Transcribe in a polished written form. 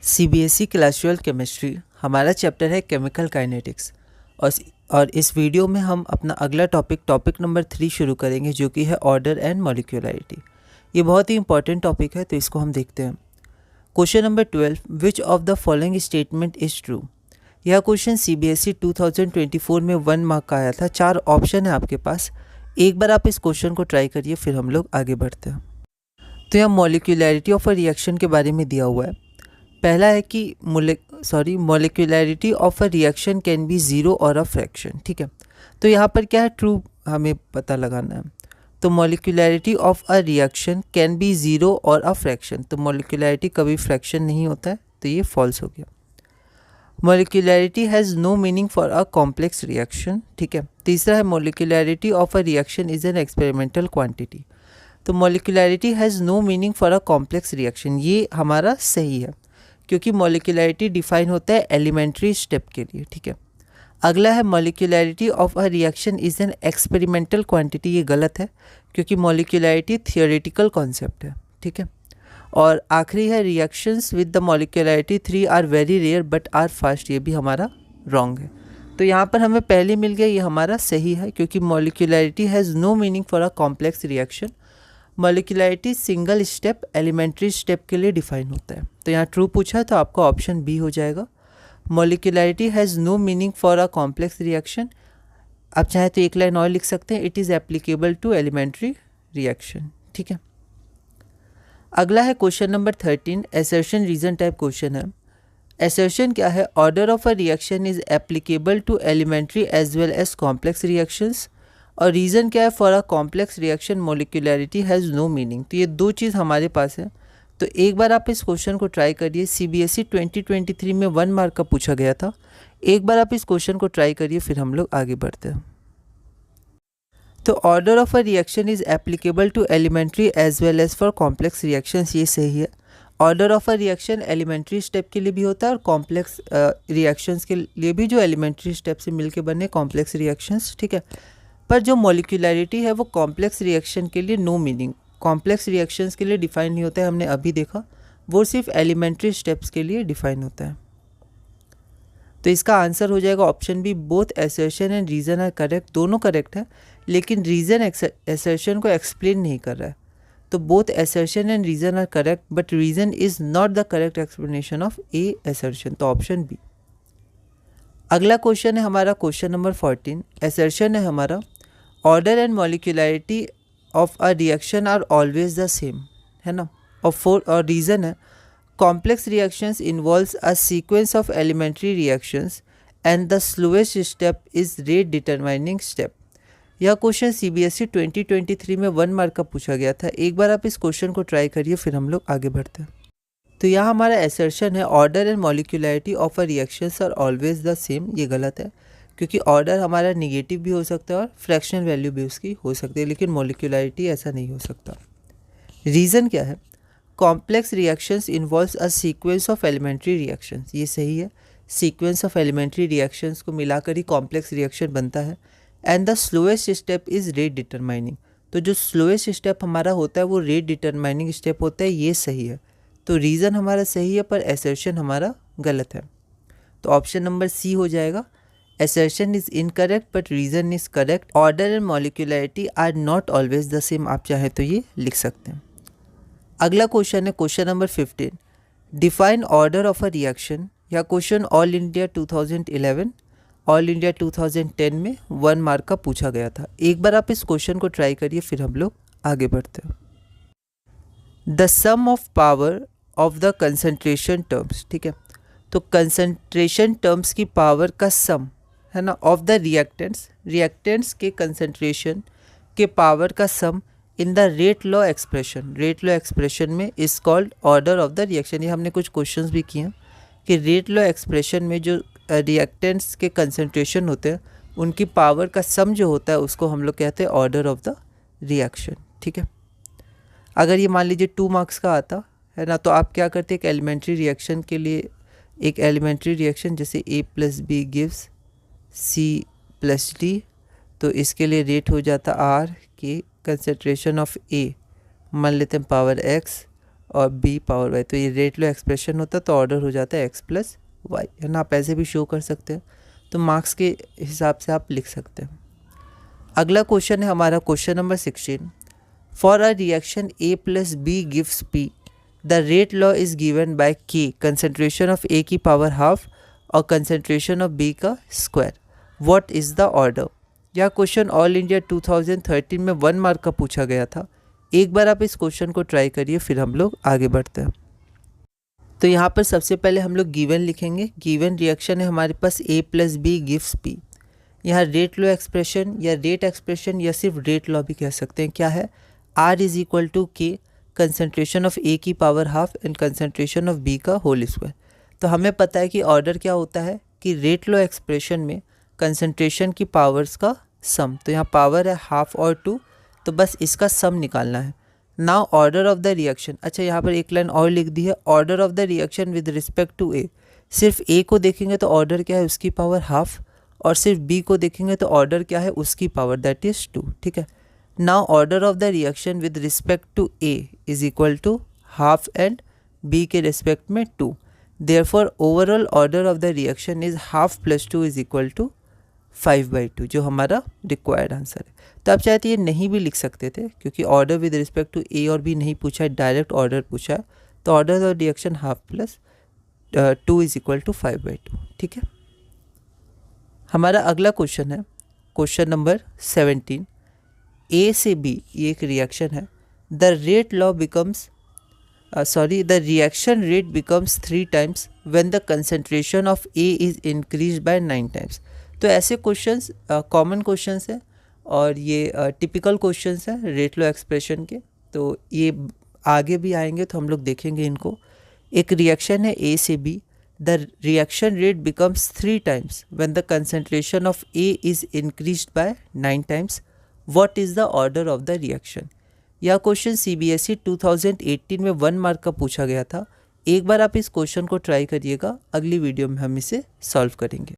CBSE class 12 chemistry हमारा chapter है chemical kinetics. और इस वीडियो में हम अपना अगला टॉपिक नंबर 3 शुरू करेंगे, जो कि है ऑर्डर एंड मॉलिक्यूलरिटी। ये बहुत ही इंपॉर्टेंट टॉपिक है, तो इसको हम देखते हैं। Question number 12, which of the following statement is true. यह क्वेश्चन सीबीएसई 2024 में 1 मार्क का आया था। 4 ऑप्शन है आपके पास। एक बार आप इस क्वेश्चन को ट्राई करिए, फिर हम लोग आगे बढ़ते हैं। तो यह मॉलिक्यूलरिटी ऑफ अ रिएक्शन के बारे में दिया हुआ है। पहला है कि molecularity of a reaction can be zero और अ फ्रैक्शन। ठीक है, तो यहाँ पर क्या है, ट्रू हमें पता लगाना है। तो molecularity of a reaction can be zero और अ फ्रैक्शन, तो मॉलिक्यूलरिटी कभी फ्रैक्शन नहीं होता है, तो ये फॉल्स हो गया। Molecularity has no meaning for a complex reaction. ठीक है, तीसरा है molecularity of a reaction is an experimental quantity. तो molecularity has no meaning for a complex reaction, ये हमारा सही है, क्योंकि मॉलिक्यूलरिटी डिफाइन होता है एलिमेंट्री स्टेप के लिए। ठीक है, अगला है molecularity of a reaction is an experimental quantity. ये गलत है, क्योंकि मॉलिक्यूलरिटी थियोरेटिकल कॉन्सेप्ट है। ठीक है, और आखिरी है reactions with the molecularity 3 are very rare but are fast. ये भी हमारा रॉन्ग है। तो यहाँ पर हमें पहले मिल गया, ये हमारा सही है, क्योंकि molecularity has no meaning for a complex reaction. Molecularity single step elementary step के लिए डिफाइन होता है। तो यहाँ ट्रू पूछा है, तो आपका ऑप्शन बी हो जाएगा। Molecularity has no meaning for a complex reaction. आप चाहे तो एक लाइन और लिख सकते हैं, it is applicable to elementary reaction. ठीक है, अगला है question number 13, assertion reason type question है। असर्शन क्या है, order of a reaction is applicable to elementary as well as complex reactions. और रीज़न क्या है, for a complex reaction molecularity has no meaning. तो ये दो चीज़ हमारे पास है। तो एक बार आप इस क्वेश्चन को ट्राई करिए। सीबीएसई 2023 में 1 मार्क का पूछा गया था। एक बार आप इस क्वेश्चन को ट्राई करिए, फिर हम लोग आगे बढ़ते हैं। तो order of a reaction is applicable to elementary as well as for complex reactions, ये सही है। Order of a reaction elementary step के लिए भी होता है और कॉम्प्लेक्स रिएक्शंस के लिए भी, जो एलिमेंट्री स्टेप से मिलके बने कॉम्प्लेक्स रिएक्शंस। ठीक है, पर जो मॉलिक्यूलरिटी है वो कॉम्प्लेक्स रिएक्शन के लिए नो मीनिंग, कॉम्प्लेक्स रिएक्शंस के लिए डिफाइन नहीं होता है, हमने अभी देखा। वो सिर्फ एलिमेंट्री स्टेप्स के लिए डिफाइन होता है। तो इसका आंसर हो जाएगा option B, both assertion and reason are correct. दोनों करेक्ट है, लेकिन रीज़न असर्शन को एक्सप्लेन नहीं कर रहा है। तो both assertion and reason are correct, but reason is not the correct explanation of a assertion, तो ऑप्शन बी। अगला क्वेश्चन है हमारा क्वेश्चन नंबर 14। असर्शन है हमारा, order and molecularity of a reaction are always the same, है ना। और reason है, complex reactions involves a sequence of elementary reactions and the slowest step is rate determining step. यह question CBSE 2023 में 1 mark का पूछा गया था। एक बार आप इस क्वेश्चन को ट्राई करिए, फिर हम लोग आगे बढ़ते हैं। तो यहाँ हमारा असर्शन है, order and molecularity of a reactions are always the same. ये गलत है, क्योंकि ऑर्डर हमारा निगेटिव भी हो सकता है और फ्रैक्शनल वैल्यू भी उसकी हो सकती है, लेकिन मॉलिक्यूलरिटी ऐसा नहीं हो सकता। रीज़न क्या है, complex reactions involves a sequence of elementary reactions, ये सही है। सीक्वेंस ऑफ एलिमेंट्री रिएक्शंस को मिलाकर ही कॉम्प्लेक्स रिएक्शन बनता है। And the slowest step is rate determining, तो जो स्लोएस्ट स्टेप हमारा होता है वो रेट डिटरमाइनिंग स्टेप होता है, ये सही है। तो रीज़न हमारा सही है, पर असर्शन हमारा गलत है। तो ऑप्शन नंबर सी हो जाएगा, assertion is incorrect but reason is correct. Order and molecularity are not always the same, आप चाहें तो ये लिख सकते हैं। अगला क्वेश्चन है question number 15, define order of a reaction. या question all India 2011, all India 2010 में 1 मार्क का पूछा गया था। एक बार आप इस क्वेश्चन को ट्राई करिए, फिर हम लोग आगे बढ़ते हैं। The sum of power of the concentration terms, ठीक है, तो कंसंट्रेशन टर्म्स की पावर का सम, है ना, ऑफ द रिएक्टेंट्स के कंसंट्रेशन के पावर का sum in the rate law expression, rate law expression में is called order of the reaction. ये हमने कुछ क्वेश्चंस भी किए हैं कि रेट लॉ एक्सप्रेशन में जो रिएक्टेंट्स के कंसंट्रेशन होते हैं उनकी पावर का सम जो होता है उसको हम लोग कहते हैं ऑर्डर ऑफ द रिएक्शन। ठीक है, अगर ये मान लीजिए 2 मार्क्स का आता है ना, तो आप क्या करते, एक एलिमेंट्री रिएक्शन के लिए, एक एलिमेंट्री रिएक्शन जैसे A + B gives C + D, तो इसके लिए रेट हो जाता R के कंसंट्रेशन ऑफ A मान लेते हैं पावर X और b पावर y, तो ये रेट लो एक्सप्रेशन होता तो ऑर्डर हो जाता है x प्लस वाई, है ना। आप ऐसे भी शो कर सकते हैं, तो मार्क्स के हिसाब से आप लिख सकते हैं। अगला क्वेश्चन है हमारा question number 16। For a reaction a plus B gives p, the rate law is given by k concentration of a की पावर हाफ और कंसनट्रेशन ऑफ b का square, what is the order. यह question all India 2013 में 1 mark का पूछा गया था। एक बार आप इस क्वेश्चन को ट्राई करिए, फिर हम लोग आगे बढ़ते हैं। तो यहाँ पर सबसे पहले हम लोग गिवन लिखेंगे। गिवन रिएक्शन है हमारे पास a plus B gives p। यहाँ रेट लॉ एक्सप्रेशन या रेट एक्सप्रेशन या सिर्फ रेट लॉ भी कह सकते हैं, क्या है, R is equal to k concentration of a की power half and concentration of b का होल स्क्वायर। तो हमें पता है कि ऑर्डर क्या होता है कि रेट लॉ एक्सप्रेशन में कंसनट्रेशन की पावर्स का सम, तो यहाँ पावर है हाफ और 2, तो बस इसका सम निकालना है। Now order of the reaction, अच्छा यहाँ पर एक लाइन और लिख दी है, order of the reaction with respect to A. सिर्फ ए को देखेंगे तो ऑर्डर क्या है, उसकी पावर हाफ, और सिर्फ बी को देखेंगे तो ऑर्डर क्या है, उसकी पावर, दैट इज 2, ठीक है। Now order of the reaction with respect to A is equal to half and B के रिस्पेक्ट में 2, therefore overall order of the reaction is half plus 2 is equal to 5/2, जो हमारा required answer है। तो आप चाहे तो ये नहीं भी लिख सकते थे, क्योंकि ऑर्डर विद रिस्पेक्ट टू ए और बी नहीं पूछा है, डायरेक्ट ऑर्डर पूछा है। तो order of reaction half plus 2 is equal to 5/2, ठीक है। हमारा अगला क्वेश्चन है क्वेश्चन नंबर 17। ए से बी ये एक रिएक्शन है। The rate law becomes the reaction rate becomes 3 times when the concentration of A is increase by 9 times. तो ऐसे क्वेश्चंस कॉमन क्वेश्चंस हैं और ये टिपिकल क्वेश्चंस हैं रेट लॉ एक्सप्रेशन के, तो ये आगे भी आएंगे तो हम लोग देखेंगे इनको। एक रिएक्शन है ए से B, the reaction rate becomes 3 times when the concentration of A is increased by 9 times, what is the order of the reaction. यह क्वेश्चन CBSE 2018 में 1 मार्क का पूछा गया था। एक बार आप इस क्वेश्चन को ट्राई करिएगा, अगली वीडियो में हम इसे सॉल्व करेंगे।